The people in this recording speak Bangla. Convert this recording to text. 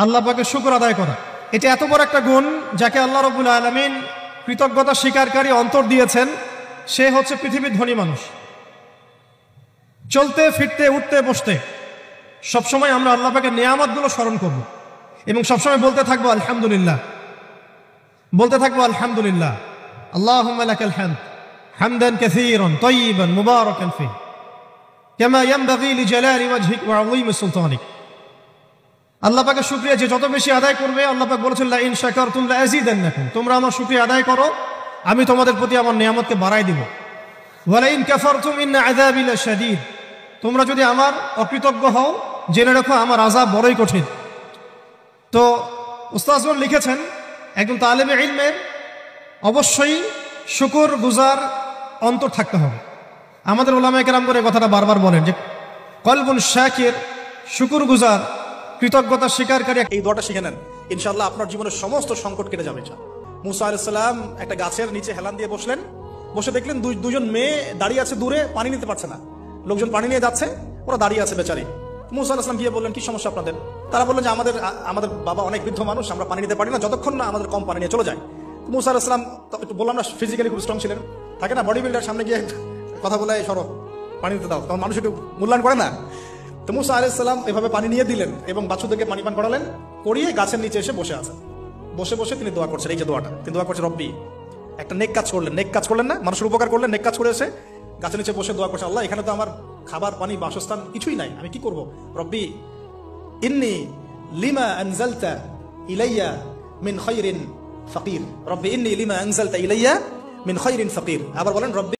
আল্লাহ পাকের শুকর আদায় করা, এটা এত বড় একটা গুণ যাকে আল্লাহ রাব্বুল আলামিন কৃতজ্ঞতা স্বীকারকারী অন্তর দিয়েছেন। সে হচ্ছে পৃথিবীর ধনী মানুষ। চলতে ফিরতে উঠতে বসতে সবসময় আমরা আল্লাহ পাকের নিয়ামতগুলো স্মরণ করব এবং সবসময় বলতে থাকবো আলহামদুলিল্লাহ, বলতে থাকবো আলহামদুলিল্লাহ। আল্লাহুম্মা লাকাল হামদ হামদান কাসীরান তাইয়িবান মুবারাকান ফীহি কামা ইয়ানবাগী লিজালালি ওয়াজহিক ওয়া আযীমি সুলতানিক। আল্লাহ পাকের শুকরিয়া যে যত বেশি আদায় করবে, আল্লাহ পাক বলেছেন লা ইন শাকারতুম লা আযীদান্নাকুম, তোমরা আমার শুকরিয়া আদায় করো আমি তোমাদের প্রতি আমার নিয়ামতকে বাড়াই দিব। ওয়া লা ইন কাফারতুম ইন্না আযাবি লাশাদীদ, তোমরা যদি আমার অকৃতজ্ঞ হও জেনে রাখো আমার আযাব বড়ই কঠিন। তো উস্তাদগণ লিখেছেন একজন তালেবে ইলমের অবশ্যই শুকর গুজার অন্তর থাকতে হবে। আমাদের উলামায়ে কেরাম করে কথাটা বারবার বলেন যে কলবুন শাকির, শুকর গুজার, কৃতজ্ঞতা স্বীকারকারী। এই দোয়াটা শিখে নেন, ইনশাআল্লাহ আপনার জীবনের সমস্ত সংকট কেটে যাবে। মুসা আলাইহিস সালাম একটা গাছের নিচে হেলান দিয়ে বসলেন, বসে দেখলেন দুজন মেয়ে দাঁড়িয়ে আছে দূরে, পানি নিতে পারছে না। লোকজন পানি নিয়ে যাচ্ছে, ওরা দাঁড়িয়ে আছে বেচারি। মুসা আলাইহিস সালাম গিয়ে বললেন কি সমস্যা আপনাদের? তারা বললেন যে আমাদের বাবা অনেক বৃদ্ধ মানুষ, আমরা পানি নিতে পারি না যতক্ষণ না আমাদের কম পানি নিয়ে চলে যায়। মুসা আলাইহিস সালাম একটু বললাম না ফিজিক্যালি খুব স্ট্রং ছিলেন, থাকে না বডি বিল্ডার, সামনে গিয়ে কথা বলে সরো পানি নিতে দাও, তখন মানুষ একটু মূল্যায়ন করে না। তো মুসা আলাইহিস সালাম এভাবে পানি নিয়ে দিলেন এবং বাছুরদেরকে পানি পান করালেন, করিয়ে গাছের নিচে এসে বসে আছেন। বসে বসে তিনি দোয়া করছেন, এই যে দোয়াটা তিনি দোয়া করছেন, রব্বি, একটা নেক কাজ করলেন, নেক কাজ করলেন না, মানুষের উপকার করলেন, নেক কাজ করে এসে গাছের নিচে বসে দোয়া করছে, আল্লাহ এখানে তো আমার খাবার পানি বাসস্থান কিছুই নাই, আমি কি করব? রব্বি ইন্নী লিমা আনজালতা ইলাইয়া মিন খায়রিন ফাকির, রব্বি ইন্নী লিমা আনজালতা ইলাইয়া মিন খায়রিন ফাকির। আবার বলেন রব্বি